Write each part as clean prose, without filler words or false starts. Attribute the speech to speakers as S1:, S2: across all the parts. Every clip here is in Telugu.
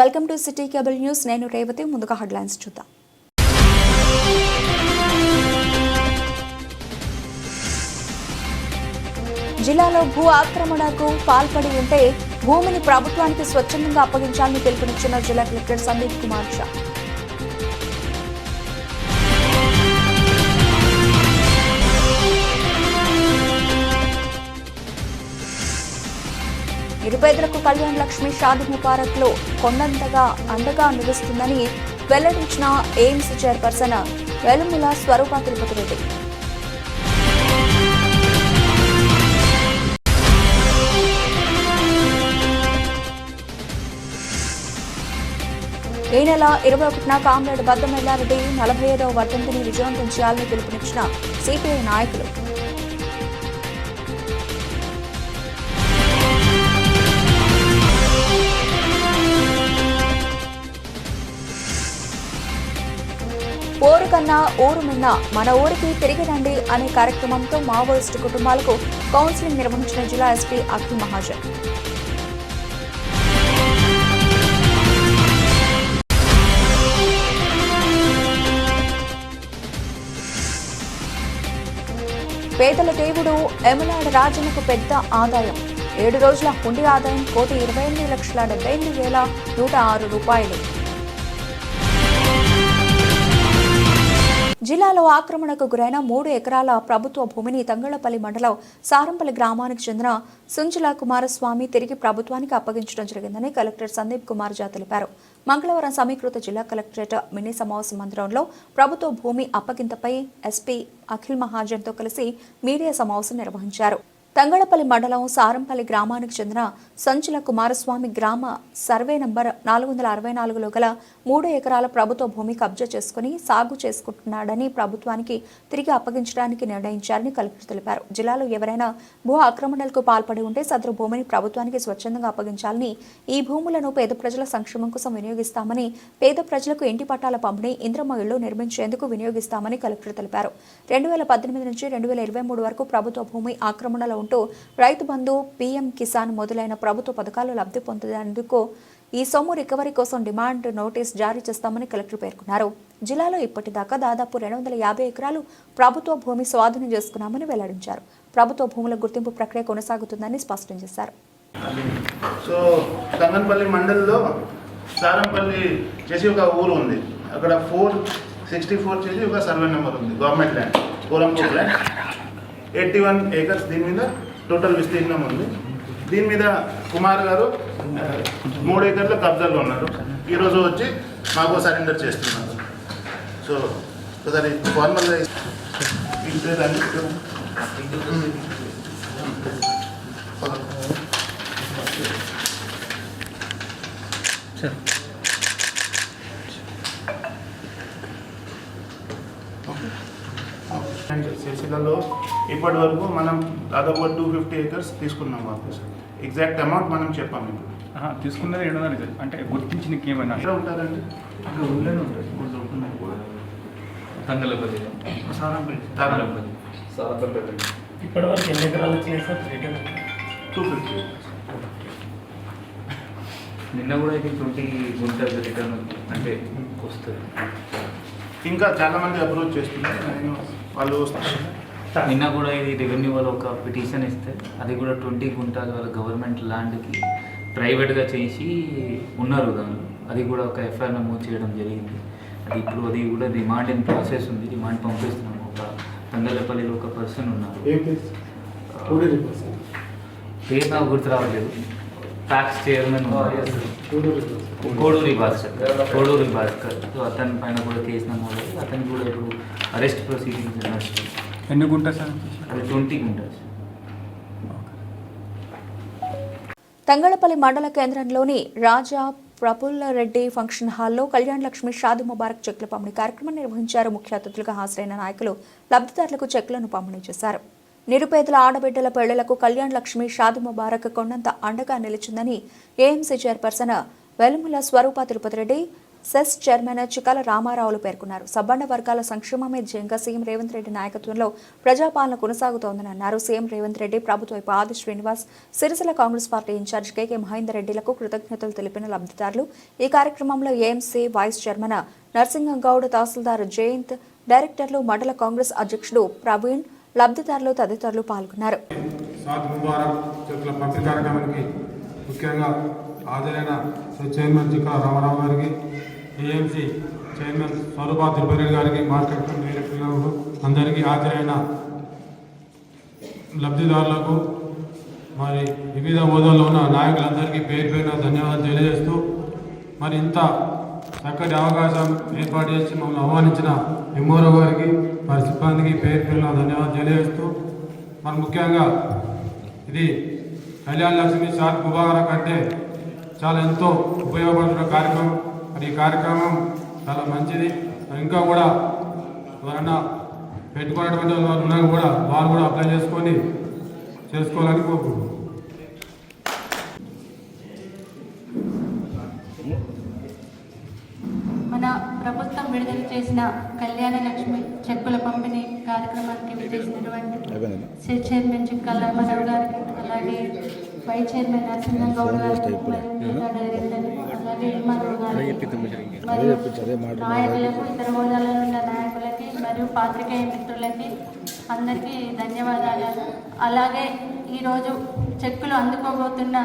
S1: Welcome to city cable news. నేను రేవతి. ముందుగా హెడ్లైన్స్ చూద్దాం. జిల్లాలో భూ ఆక్రమణకు పాల్పడి ఉంటే భూమిని ప్రభుత్వానికి స్వచ్ఛందంగా అప్పగించాలని పిలుపునిచ్చిన జిల్లా కలెక్టర్ సందీప్ కుమార్ షా. నిరుపేదలకు కళ్యాణ్ లక్ష్మి షాదీ ముబారక్ లో కొండంతగా అండగా నిలుస్తుందని వెల్లడించిన ఎయిమ్స్ చైర్పర్సన్ వెలుముల స్వరూప తిరుపతి రెడ్డి. ఈ నెల 21న కామ్రేడ్ బద్దం ఎల్లారెడ్డి 45వ వర్ధంతిని విజయవంతం చేయాలని పిలుపునిచ్చిన సిపిఐ నాయకులు. ఊరు కన్నా ఊరు మిన్న మన ఊరికి తిరిగి రండి అనే కార్యక్రమంతో మావోయిస్టు కుటుంబాలకు కౌన్సిలింగ్ నిర్వహించిన జిల్లా ఎస్పీ అఖిల్ మహాజన్. పేదల దేవుడు ఎమలాడ రాజన్నకు పెద్ద ఆదాయం. 7 రోజుల హుండీ ఆదాయం 1,28,78,106 రూపాయలు. జిల్లాలో ఆక్రమణకు గురైన 3 ఎకరాల ప్రభుత్వ భూమిని తంగళ్లపల్లి మండలం సారంపల్లి గ్రామానికి చెందిన సుంజల కుమారస్వామి తిరిగి ప్రభుత్వానికి అప్పగించడం జరిగిందని కలెక్టర్ సందీప్ కుమార్ జా తెలిపారు. మంగళవారం సమీకృత జిల్లా కలెక్టరేట్ మినీ సమావేశ మందిరంలో ప్రభుత్వ భూమి అప్పగింతపై ఎస్పీ అఖిల్ మహాజన్తో కలిసి మీడియా సమావేశం నిర్వహించారు. తంగళపల్లి మండలం సారంపల్లి గ్రామానికి చెందిన సంచుల కుమారస్వామి గ్రామ సర్వే నంబర్ 464లో గల 3 ఎకరాల ప్రభుత్వ భూమి కబ్జా చేసుకుని సాగు చేసుకుంటున్నాడని ప్రభుత్వానికి తిరిగి అప్పగించడానికి నిర్ణయించారని కలెక్టర్ తెలిపారు. జిల్లాలో ఎవరైనా భూ ఆక్రమణలకు పాల్పడి ఉంటే సదరు భూమిని ప్రభుత్వానికి స్వచ్ఛందంగా అప్పగించాలని, ఈ భూములను పేద ప్రజల సంక్షేమం కోసం వినియోగిస్తామని, పేద ప్రజలకు ఇంటి పట్టాల పంపిణీ, ఇంద్రమ్మ ఇళ్లు నిర్మించేందుకు వినియోగిస్తామని కలెక్టర్ తెలిపారు. 2018 నుంచి 2023 వరకు ప్రభుత్వ భూమి ఆక్రమణలో ఉంటూ రైతు బంధు, పీఎం కిసాన్ మొదలైన ప్రభుత్వ పథకాలు లబ్ధి పొందేందుకు ఈ సొమ్ము రికవరీ కోసం డిమాండ్ నోటీస్ జారీ చేస్తామని కలెక్టర్ పేర్కొన్నారు. జిల్లాలో ఇప్పటిదాకా దాదాపు 250 ఎకరాలు ప్రభుత్వ భూమి స్వాధీనం చేసుకున్నామని వెల్లడించారు. ప్రభుత్వ భూముల గుర్తింపు ప్రక్రియ కొనసాగుతుందని స్పష్టం చేశారు.
S2: సో తంగన్పల్లి మండలంలో సారంపల్లి చేసి ఒక ఊరు ఉంది. అక్కడ 464 చేసి ఒక సర్వే నెంబర్ ఉంది. Government land, కోలంపూర్ land, 81 acres. దీని మీద టోటల్ విస్తీర్ణం ఉంది. దీని మీద కుమార్ గారు 3 ఏకర్ల కబ్జాలో ఉన్నారు. ఈరోజు వచ్చి మాకు సరెండర్ చేస్తున్నారు. సో ఒకసారి ఫార్మల్గా సిరిసిల్లలో ఇప్పటి వరకు మనం దాదాపు 250 ఏకర్స్ తీసుకున్నాం. వాపస్ ఎగ్జాక్ట్ అమౌంట్ మనం చెప్పాము. ఇప్పుడు
S3: తీసుకున్నది 700 అంటే గుర్తించిన ఏమైనా
S2: ఉంటారండి.
S4: ఇప్పటివరకు ఎన్ని ఎకరాలు వచ్చినాయి సార్?
S2: 250.
S5: నిన్న కూడా ఇది 20 గుంటలు రిటర్న్ అంటే వస్తుంది.
S2: ఇంకా చాలా మంది అప్రోచ్ చేస్తున్నారు. వాళ్ళు
S5: నిన్న కూడా ఇది రెవెన్యూ వాళ్ళు ఒక పిటిషన్ ఇస్తే అది కూడా 20 గుంటలు వాళ్ళ గవర్నమెంట్ ల్యాండ్కి ప్రైవేట్గా చేసి ఉన్నారు. దానిలో అది కూడా ఒక ఎఫ్ఐఆర్ నమోదు చేయడం జరిగింది. అది ఇప్పుడు అది కూడా రిమాండ్ ఇన్ ప్రాసెస్ ఉంది. రిమాండ్ పంపిస్తున్నాము. ఒక తంగళ్ళపల్లిలో ఒక పర్సన్ ఉన్నారు. పేరు నాకు గుర్తు రావట్లేదు. Tax chairman Koduri Bhaskar. So అతని పైన కూడా కేసు నమోదు. అతనికి కూడా ఇప్పుడు అరెస్ట్ ప్రొసీడింగ్స్ నడుస్తుంది.
S3: ఎన్ని గుంటలు సార్?
S5: అది 20 గుంటలు.
S1: తంగళపల్లి మండల కేంద్రంలోని రాజా ప్రఫుల్ల రెడ్డి ఫంక్షన్ హాల్లో కళ్యాణ్ లక్ష్మి షాదీ ముబారక్ చెక్ల పంపిణీ కార్యక్రమం నిర్వహించారు. ముఖ్య అతిథులుగా హాజరైన నాయకులు లబ్ధిదారులకు చెక్లను పంపిణీ చేశారు. నిరుపేదల ఆడబిడ్డల పెళ్లిలకు కళ్యాణ్ లక్ష్మి షాదీ ముబారక్ కొండంత అండగా నిలిచిందని ఏఎంసీ చైర్పర్సన్ వెలుముల స్వరూప తిరుపతి రెడ్డి సెస్ చైర్మన్ చికాల రామారావులు పేర్కొన్నారు. సబ్బండ వర్గాల సంక్షేమమే ధ్యేయంగా సీఎం రేవంత్ రెడ్డి నాయకత్వంలో ప్రజాపాలన కొనసాగుతోందని అన్నారు. సీఎం రేవంత్ రెడ్డి, ప్రభుత్వ వైపు ఆది శ్రీనివాస్, సిరిసిల్ల కాంగ్రెస్ పార్టీ ఇన్ఛార్జ్ కేకే మహేందర్ రెడ్డిలకు కృతజ్ఞతలు తెలిపిన లబ్ధిదారులు. ఈ కార్యక్రమంలో ఏఎంసీ వైస్ చైర్మన్ నర్సింగంగౌడ్, తహసీల్దార్ జయంత్, డైరెక్టర్లు, మండల కాంగ్రెస్ అధ్యక్షుడు ప్రవీణ్, లబ్ధిదారులు తదితరులు పాల్గొన్నారు.
S6: ముఖ్యంగా హాజరైన చైర్మన్ చిక్కాల రామారావు గారికి, ఏఎంసీ చైర్మన్ స్వరూపా తిరుపతి గారికి, మార్కెట్ డైరెక్టర్లకు, అందరికీ హాజరైన లబ్ధిదారులకు, మరి వివిధ హోదాల్లో ఉన్న నాయకులందరికీ పేరు పేరున ధన్యవాదాలు తెలియజేస్తూ, మరి ఇంత చక్కటి అవకాశం ఏర్పాటు చేసి మమ్మల్ని ఆహ్వానించిన ఎంఓరో గారికి, వారి సిబ్బందికి పేరు పేరున ధన్యవాదాలు తెలియజేస్తూ, మరి ముఖ్యంగా ఇది కళ్యాణ లక్ష్మి షాద్ ముబారక్ అంటే చాలా ఎంతో ఉపయోగపడుతున్న కార్యక్రమం. మరి ఈ కార్యక్రమం చాలా మంచిది. ఇంకా కూడా ఎవరైనా పెట్టుకున్నటువంటి వారు ఉన్నా కూడా వారు కూడా అప్లై చేసుకోవాలని కోరుకుంటున్నాం.
S7: మన ప్రభుత్వం విడుదల చేసిన కళ్యాణ లక్ష్మి చెక్కుల పంపిణీ కార్యక్రమానికి విచ్చేసినటువంటి చైర్మన్ చిక్కాల రామారావు గారికి, అలాగే వైస్ చైర్మన్ నరసింహగౌడ్ గారికి, అలాగే ఎంఆర్ఓ గారికి, మరియు నాయకులకు, ఇతర హోదాలలో ఉన్న నాయకులకి మరియు పాత్రికేయ మిత్రులకి అందరికీ ధన్యవాదాలు. అలాగే ఈరోజు చెక్కులు అందుకోబోతున్న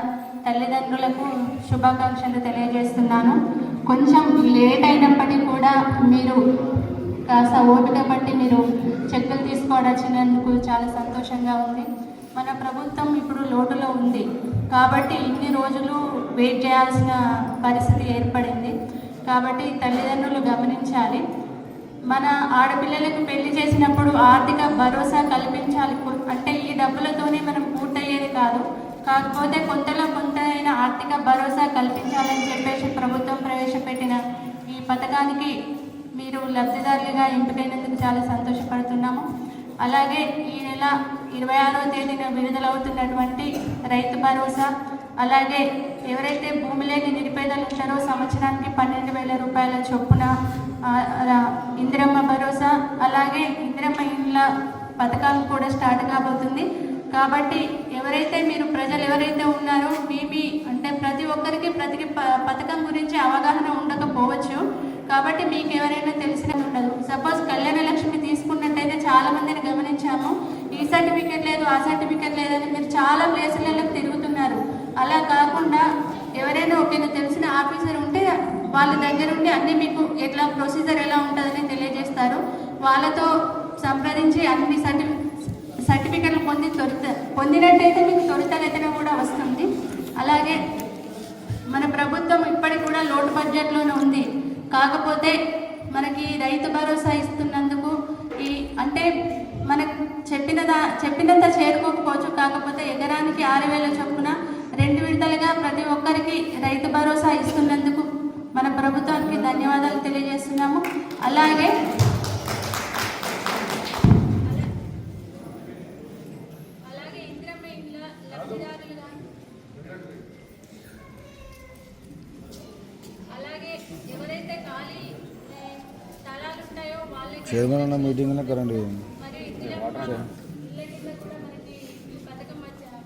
S7: తల్లిదండ్రులకు శుభాకాంక్షలు తెలియజేస్తున్నాను. కొంచెం లేట్ అయినప్పటికీ కూడా మీరు కాస్త ఓపిక పట్టి మీరు చెక్కులు తీసుకోవచ్చినందుకు చాలా సంతోషంగా ఉంది. మన ప్రభుత్వం ఇప్పుడు లోటులో ఉంది కాబట్టి ఇన్ని రోజులు వెయిట్ చేయాల్సిన పరిస్థితి ఏర్పడింది. కాబట్టి తల్లిదండ్రులు గమనించాలి. మన ఆడపిల్లలకు పెళ్లి చేసినప్పుడు ఆర్థిక భరోసా కల్పించాలి. అంటే ఈ డబ్బులతోనే మనం పూర్తయ్యేది కాదు, కాకపోతే కొంతలో కొంత అయినా ఆర్థిక భరోసా కల్పించాలని చెప్పేసి ప్రభుత్వం ప్రవేశపెట్టిన ఈ పథకానికి మీరు లబ్ధిదారులుగా ఎంపికైనందుకు చాలా సంతోషపడుతున్నాము. అలాగే ఈ నెల 26వ తేదీన విడుదలవుతున్నటువంటి రైతు భరోసా, అలాగే ఎవరైతే భూమి లేని నిరుపేదలు ఉంటారో సంవత్సరానికి 12,000 రూపాయల చొప్పున ఇందిరమ్మ భరోసా, అలాగే ఇందిరమ్మ ఇండ్ల పథకాలు కూడా స్టార్ట్ కాబోతుంది. కాబట్టి ప్రజలు ఎవరైతే ఉన్నారో మీ అంటే ప్రతి ఒక్కరికి ప్రతి పథకం గురించి అవగాహన ఉండకపోవచ్చు. కాబట్టి మీకు ఎవరైనా తెలిసిన ఉండదు. సపోజ్ కళ్యాణ లక్ష్మి తీసుకున్నట్టయితే చాలా మందిని గమనించాము, ఈ సర్టిఫికేట్ లేదు, ఆ సర్టిఫికేట్ లేదని మీరు చాలా ప్లేసులలో తిరుగుతున్నారు. అలా కాకుండా ఎవరైనా ఒకరికి తెలిసిన ఆఫీసర్ ఉంటే వాళ్ళ దగ్గర ఉండి అన్నీ మీకు ఎట్లా ప్రొసీజర్ ఎలా ఉంటుందని తెలియజేస్తారు. వాళ్ళతో సంప్రదించి అన్ని సర్టిఫికెట్లు పొందినట్టయితే మీకు త్వరితగతిన కూడా వస్తుంది. అలాగే మన ప్రభుత్వం ఇప్పటికి కూడా లోటు బడ్జెట్లోనే ఉంది. కాకపోతే మనకి రైతు భరోసా ఇస్తున్నందుకు అంటే మనకు చెప్పినంత చేరుకోకపోవచ్చు. కాకపోతే ఎకరానికి 6,000 చొప్పున 2 విడతలుగా ప్రతి ఒక్కరికి రైతు భరోసా ఇస్తున్నందుకు మన ప్రభుత్వానికి ధన్యవాదాలు తెలియజేస్తున్నాము. అలాగే ఎవరైతే ఖాళీ స్థలాలు ఉంటాయో వాళ్ళకి
S8: మీటింగ్ కరెంట్
S7: పథకం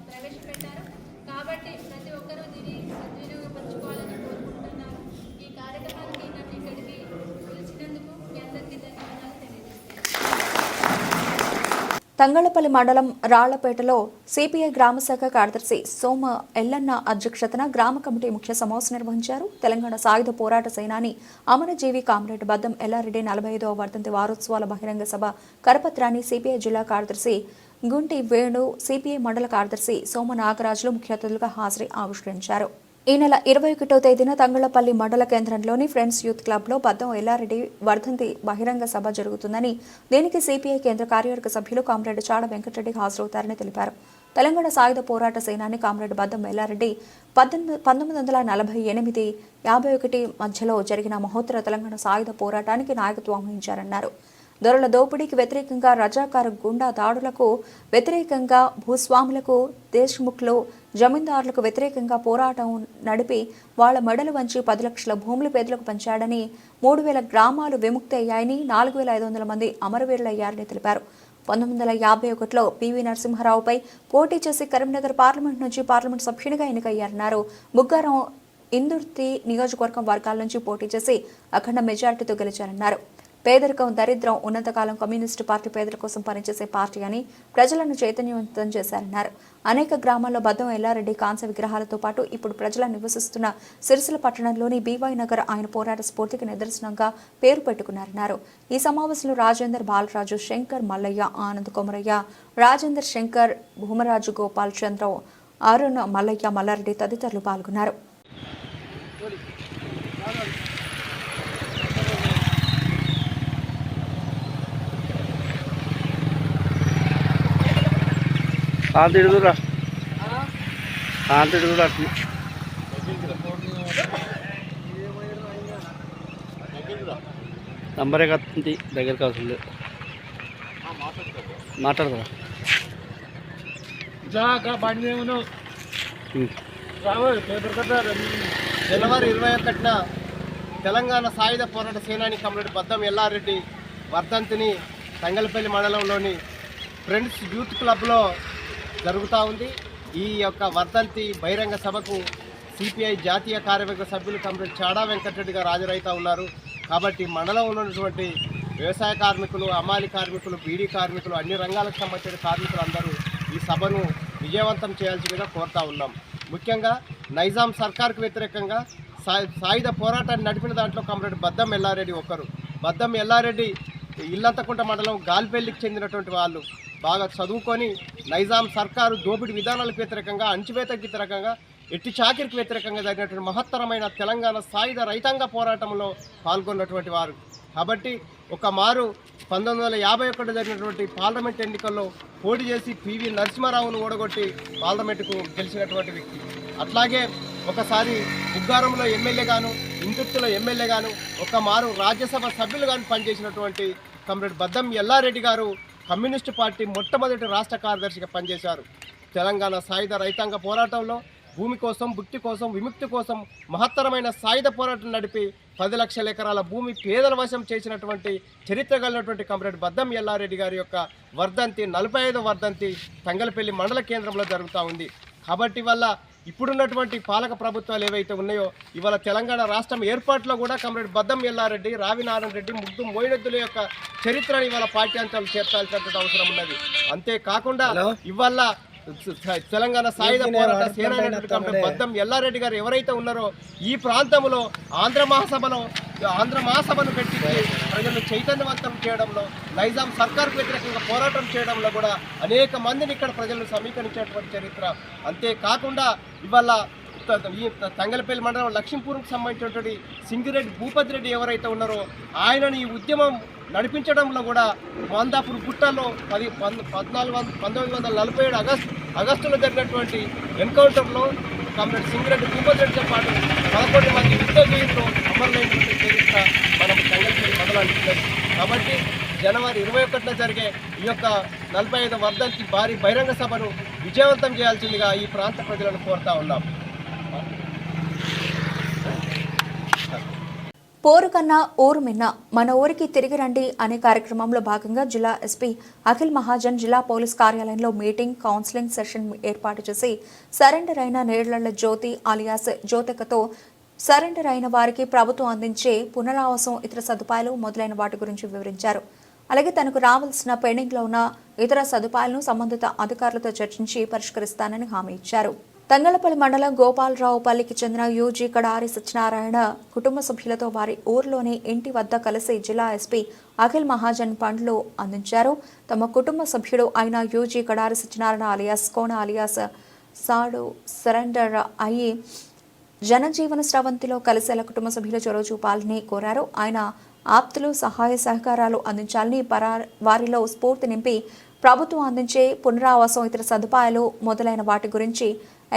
S7: ప్రవేశపెట్టారు. కాబట్టి ప్రతి ఒక్కరూ దీన్ని సద్వినియోగపరచుకోవాలని కోరుకుంటున్నాను. ఈ కార్యక్రమానికి నన్ను ఇక్కడికి పిలిచినందుకు మీ అందరికీ ధన్యవాదాలు తెలియజేస్తాను.
S1: తంగళ్లపల్లి మండలం రాళ్లపేటలో సిపిఐ గ్రామశాఖ కార్యదర్శి సోమ ఎల్లన్న అధ్యక్షతన గ్రామ కమిటీ ముఖ్య సమావేశం నిర్వహించారు. తెలంగాణ సాయుధ పోరాట సేనాని అమరజీవి కామ్రేడ్ బద్దం ఎల్లారెడ్డి 45వ వర్ధంతి వారోత్సవాల బహిరంగ సభ కరపత్రాన్ని సిపిఐ జిల్లా కార్యదర్శి గుంటి వేణు, సిపిఐ మండల కార్యదర్శి సోమ నాగరాజులు ముఖ్య అతిథులుగా హాజరై ఆవిష్కరించారు. ఈ నెల 21వ తేదీన తంగళ్లపల్లి మండల కేంద్రంలోని ఫ్రెండ్స్ యూత్ క్లబ్లో బద్దం ఎల్లారెడ్డి వర్ధంతి బహిరంగ సభ జరుగుతుందని, దీనికి సిపిఐ కేంద్ర కార్యవర్గ సభ్యులు కామ్రేడ్ చాడ వెంకటరెడ్డి హాజరవుతారని తెలిపారు. తెలంగాణ సాయుధ పోరాట సేనాని కామ్రేడ్ బద్దం ఎల్లారెడ్డి 1948-51 మధ్యలో జరిగిన మహోత్తర తెలంగాణ సాయుధ పోరాటానికి నాయకత్వం వహించారన్నారు. దొరల దోపిడీకి వ్యతిరేకంగా రజాకార గుండా దాడులకు వ్యతిరేకంగా భూస్వాములకు దేశ్ముఖ్లు జమీందారులకు వ్యతిరేకంగా పోరాటం నడిపి వాళ్ల మెడలు వంచి 10 లక్షల భూములు పేదలకు పంచాడని 3,000 గ్రామాలు విముక్తి అయ్యాయని 4,500 మంది అమరవీరులయ్యారని తెలిపారు. 1951లో పివి నరసింహారావుపై పోటీ చేసి కరీంనగర్ పార్లమెంట్ నుంచి పార్లమెంట్ సభ్యునిగా ఎన్నికయ్యారన్నారు. బుగ్గారం ఇందుర్తి నియోజకవర్గం వర్గాల నుంచి పోటీ చేసి అఖండ మెజారిటీతో గెలిచారన్నారు. పేదరికం, దరిద్రం ఉన్నంతకాలం కమ్యూనిస్టు పార్టీ పేదల కోసం పనిచేసే పార్టీ అని ప్రజలను చైతన్యవంతం చేశారన్నారు. అనేక గ్రామాల్లో బద్దం ఎల్లారెడ్డి కాంస్య విగ్రహాలతో పాటు ఇప్పుడు ప్రజలు నివసిస్తున్న సిరిసిల్ల పట్టణంలోని బీవై నగర్ ఆయన పోరాట స్ఫూర్తికి నిదర్శనంగా పేరు పెట్టుకున్నారన్నారు. ఈ సమావేశంలో రాజేందర్, బాలరాజు, శంకర్, మల్లయ్య, ఆనంద్, కొమరయ్య, రాజేందర్, శంకర్, భూమరాజు, గోపాల్ చంద్ర, అరుణ్, మల్లయ్య, మల్లారెడ్డి తదితరులు పాల్గొన్నారు.
S8: నంబరే కత్తి దగ్గరికి అవసరం మాట్లాడదా
S9: జనవరి 21న తెలంగాణ సాయుధ పోరాట సేనాని కమ్రేడ్ బద్దం ఎల్లారెడ్డి వర్ధంతిని తంగలపల్లి మండలంలోని ఫ్రెండ్స్ యూత్ క్లబ్లో జరుగుతూ ఉంది. ఈ యొక్క వర్ధంతి బహిరంగ సభకు సిపిఐ జాతీయ కార్యవర్గ సభ్యులు కమ్రేడ్ చాడా వెంకటరెడ్డి గారు హాజరవుతూ ఉన్నారు. కాబట్టి మండలంలో ఉన్నటువంటి వ్యవసాయ కార్మికులు, అమాలి కార్మికులు, బీడీ కార్మికులు, అన్ని రంగాలకు సంబంధించిన కార్మికులు అందరూ ఈ సభను విజయవంతం చేయాల్సిందిగా కోరుతా ఉన్నాం. ముఖ్యంగా నైజాం సర్కార్కు వ్యతిరేకంగా సాయుధ పోరాటాన్ని నడిపిన దాంట్లో కమ్రేడ్ బద్దం ఎల్లారెడ్డి ఒకరు. బద్దం ఎల్లారెడ్డి ఇల్లంతకుంట మండలం గాల్పల్లికి చెందినటువంటి వాళ్ళు బాగా చదువుకొని నైజాం సర్కారు దోపిడీ విధానాలకు వ్యతిరేకంగా, అణచివేతకు వ్యతిరేకంగా, ఎట్టి చాకిరికి వ్యతిరేకంగా జరిగినటువంటి మహత్తరమైన తెలంగాణ సాయుధ రైతాంగ పోరాటంలో పాల్గొన్నటువంటి వారు. కాబట్టి ఒక మారు 1951 జరిగినటువంటి పార్లమెంట్ ఎన్నికల్లో పోటీ చేసి పివి నరసింహారావును ఓడగొట్టి పార్లమెంటుకు గెలిచినటువంటి వ్యక్తి. అట్లాగే ఒకసారి బుగ్గారంలో ఎమ్మెల్యేగాను, ఇందుర్తిలో ఎమ్మెల్యేగాను, ఒక మారు రాజ్యసభ సభ్యులుగాను పనిచేసినటువంటి కమ్రేడ్ బద్దం ఎల్లారెడ్డి గారు కమ్యూనిస్టు పార్టీ మొట్టమొదటి రాష్ట్ర కార్యదర్శిగా పనిచేశారు. తెలంగాణ సాయుధ రైతాంగ పోరాటంలో భూమి కోసం, భుక్తి కోసం, విముక్తి కోసం మహత్తరమైన సాయుధ పోరాటం నడిపి 10 లక్షల ఎకరాల భూమి పేదల వశం చేసినటువంటి చరిత్ర కలిగినటువంటి కమ్రేడ్ బద్దం ఎల్లారెడ్డి గారి యొక్క వర్ధంతి 45వ వర్ధంతి తంగలపల్లి మండల కేంద్రంలో జరుగుతూ ఉంది. కాబట్టి వల్ల ఇప్పుడున్నటువంటి పాలక ప్రభుత్వాలు ఏవైతే ఉన్నాయో ఇవాళ తెలంగాణ రాష్ట్రం ఏర్పాటులో కూడా కమ్రేడ్ బద్దం ఎల్లారెడ్డి, రావి నారాయణ రెడ్డి, ముగ్దు మోయినద్దుల యొక్క చరిత్రని ఇవాళ పాఠ్యాంశాలు చేర్చాల్సినటువంటి అవసరం ఉన్నది. అంతేకాకుండా ఇవాళ తెలంగాణ సాయుధ పోరాట సేనాని బద్దం ఎల్లారెడ్డి గారు ఎవరైతే ఉన్నారో ఈ ప్రాంతంలో ఆంధ్ర మహాసభను పెట్టి ప్రజలను చైతన్యవంతం చేయడంలో, నైజాం సర్కార్కు వ్యతిరేకంగా పోరాటం చేయడంలో కూడా అనేక మందిని ఇక్కడ ప్రజలను సమీకరించేటువంటి చరిత్ర. అంతేకాకుండా ఇవాళ ఈ తంగలపల్లి మండలం లక్ష్మీపూర్కు సంబంధించినటువంటి సింగిరెడ్డి భూపతి రెడ్డి ఎవరైతే ఉన్నారో ఆయనను ఈ ఉద్యమం నడిపించడంలో కూడా మందాపూర్ గుట్టలో 1947 ఆగస్టులో జరిగినటువంటి ఎన్కౌంటర్లో కమ్రేడ్ సింగిరెడ్డి భూపతి రెడ్డితో పాటు 11 మంది యుద్ధజీవులతో అమరులైనటువంటి చరిత్ర మనం తంగలపల్లి మండలానికి. కాబట్టి జనవరి 21న జరిగే ఈ యొక్క 45వ వర్ధంతి భారీ బహిరంగ సభను విజయవంతం చేయాల్సిందిగా ఈ ప్రాంత ప్రజలను కోరుతా ఉన్నాం.
S1: పోరు కన్నా ఊరు మిన్న, మన ఊరికి తిరిగి రండి అనే కార్యక్రమంలో భాగంగా జిల్లా ఎస్పీ అఖిల్ మహాజన్ జిల్లా పోలీస్ కార్యాలయంలో మీటింగ్, కౌన్సిలింగ్ సెషన్ ఏర్పాటు చేసి సరెండర్ అయిన నేళ్లళ్ల జ్యోతి అలియాస్ జ్యోతికతో సరెండర్ అయిన వారికి ప్రభుత్వం అందించే పునరావాసం, ఇతర సదుపాయాలు మొదలైన వాటి గురించి వివరించారు. అలాగే తనకు రావాల్సిన పెండింగ్లో ఉన్న ఇతర సదుపాయాలను సంబంధిత అధికారులతో చర్చించి పరిష్కరిస్తానని హామీ ఇచ్చారు. తంగలపల్లి మండలం గోపాలరావుపల్లికి చెందిన యూజీ కడారి సత్యనారాయణ కుటుంబ సభ్యులతో వారి ఊర్లోని ఇంటి వద్ద కలిసి జిల్లా ఎస్పీ అఖిల్ మహాజన్ పండ్లు అందించారు. తమ కుటుంబ సభ్యుడు అయిన యూజీ కడారి సత్యనారాయణ అలియాస్ కోన అలియాస్ సాడు సరెండర్ అయ్యి జనజీవన స్రవంతిలో కలిసేలా కుటుంబ సభ్యులు చొరవ చూపాలని కోరారు. ఆయన ఆప్తులు సహాయ సహకారాలు అందించాలని, వారిలో స్ఫూర్తి నింపి ప్రభుత్వం అందించే పునరావాసం, ఇతర సదుపాయాలు మొదలైన వాటి గురించి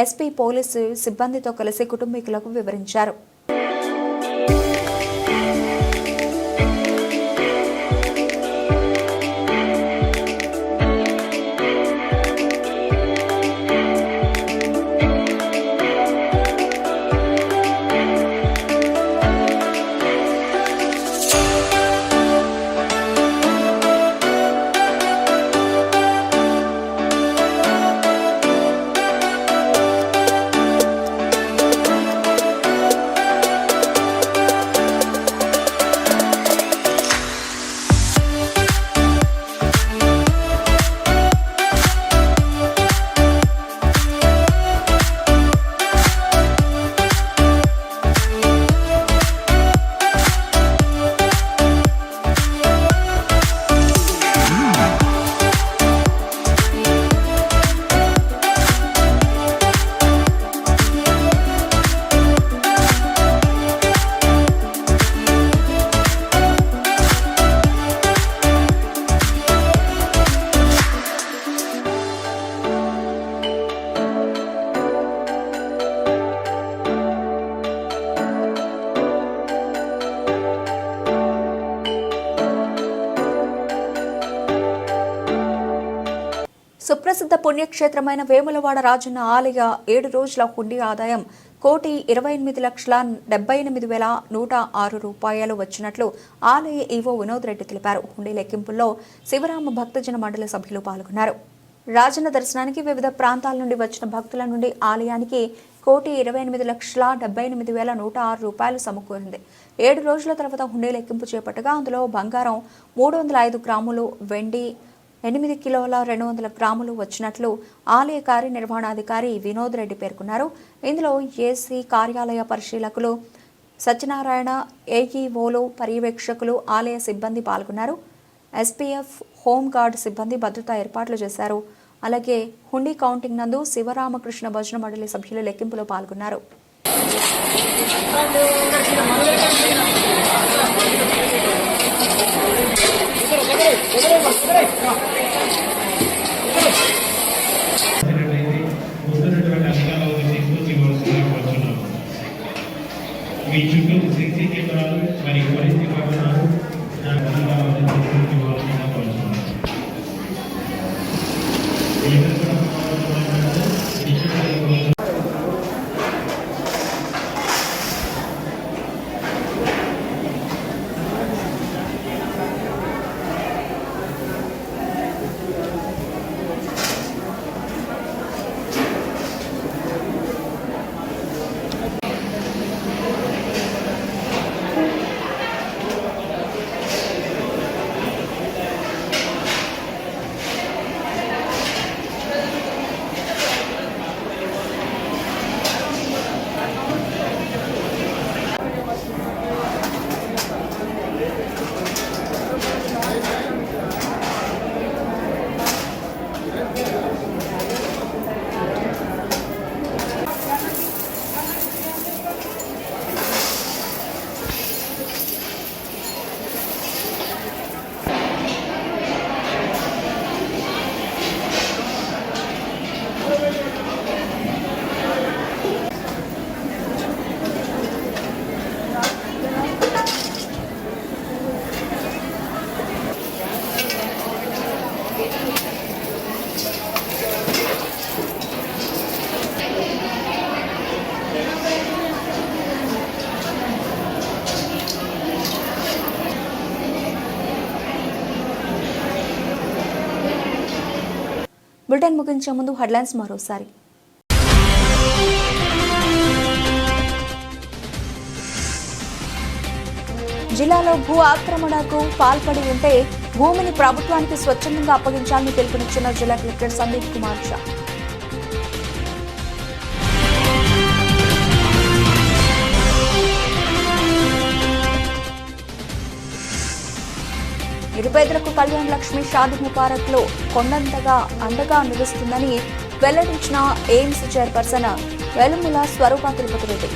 S1: ఎస్పీ పోలీసు సిబ్బందితో కలిసి కుటుంబీకులకు వివరించారు. సుప్రసిద్ధ పుణ్యక్షేత్రమైన వేములవాడ రాజన్న ఆలయ 7 రోజుల హుండీ ఆదాయం 1,28,78,106 రూపాయలు వచ్చినట్లు ఆలయ ఈవో వినోద్ రెడ్డి తెలిపారు. హుండీ లెక్కింపుల్లో శివరామ భక్తజన మండలి సభ్యులు పాల్గొన్నారు. రాజన్న దర్శనానికి వివిధ ప్రాంతాల నుండి వచ్చిన భక్తుల నుండి ఆలయానికి 1,28,78,106 రూపాయలు సమకూరింది. 7 రోజుల తర్వాత హుండీ లెక్కింపు చేపట్టగా అందులో బంగారం 305 గ్రాములు, వెండి 8 కిలోల 200 గ్రాములు వచ్చినట్లు ఆలయ కార్యనిర్వహణాధికారి వినోద్ రెడ్డి పేర్కొన్నారు. ఇందులో ఏసీ కార్యాలయ పరిశీలకులు సత్యనారాయణ, ఏఈఓలు, పర్యవేక్షకులు, ఆలయ సిబ్బంది పాల్గొన్నారు. ఎస్పీఎఫ్, హోంగార్డ్ సిబ్బంది భద్రతా ఏర్పాట్లు చేశారు. అలాగే హుండీ కౌంటింగ్ నందు శివరామకృష్ణ భజన మండలి సభ్యులు లెక్కింపులో పాల్గొన్నారు.
S6: మీ చుట్టూ సీసీ కెమెరాలు మరియు పోలీస్ వాహనాలు
S1: బులెటిన్ ముగించే ముందు హెడ్లైన్స్ మరోసారి. జిల్లాలో భూ ఆక్రమణకు పాల్పడి ఉంటే భూమిని ప్రభుత్వానికి స్వచ్ఛందంగా అప్పగించాలని పిలుపునిచ్చిన జిల్లా కలెక్టర్ సందీప్ కుమార్ షా. నిరుపేదలకు కళ్యాణ్ లక్ష్మి షాదీ ముబారక్ లో కొండంతగా అండగా నిలుస్తుందని వెల్లడించిన ఎయిమ్స్ చైర్పర్సన్ వెలుముల స్వరూప తిరుపతి రెడ్డి.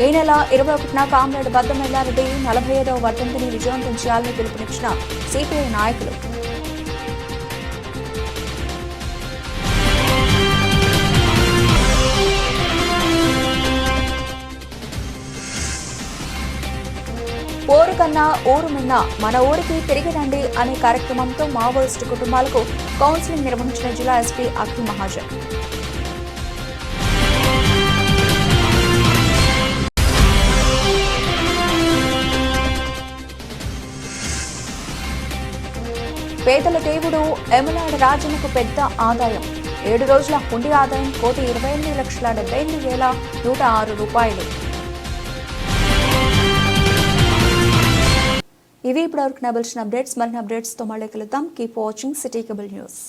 S1: ఈ నెల 21న కామ్రేడ్ బద్దం ఎల్లారెడ్డి 45వ వర్ధంతిని విజయవంతం చేయాలని పిలుపునిచ్చిన సిపిఐ నాయకులు. పోరు కన్నా ఊరు మిన్న, మన ఊరికి తిరిగి రండి అనే కార్యక్రమంతో మావోయిస్టు కుటుంబాలకు కౌన్సిలింగ్ నిర్వహించిన జిల్లా ఎస్పీ అఖిల్ మహాజన్. పేదల దేవుడు ఎమలాడ రాజన్నకు పెద్ద ఆదాయం. 7 రోజుల హుండీ ఆదాయం 1,28,78,106 రూపాయలు. ఇవి ఇప్పటివరకు నబల్సిన అప్డేట్స్. మరిన్ని అప్డేట్స్తో మళ్ళీ కలుద్దాం. Keep watching city cable news.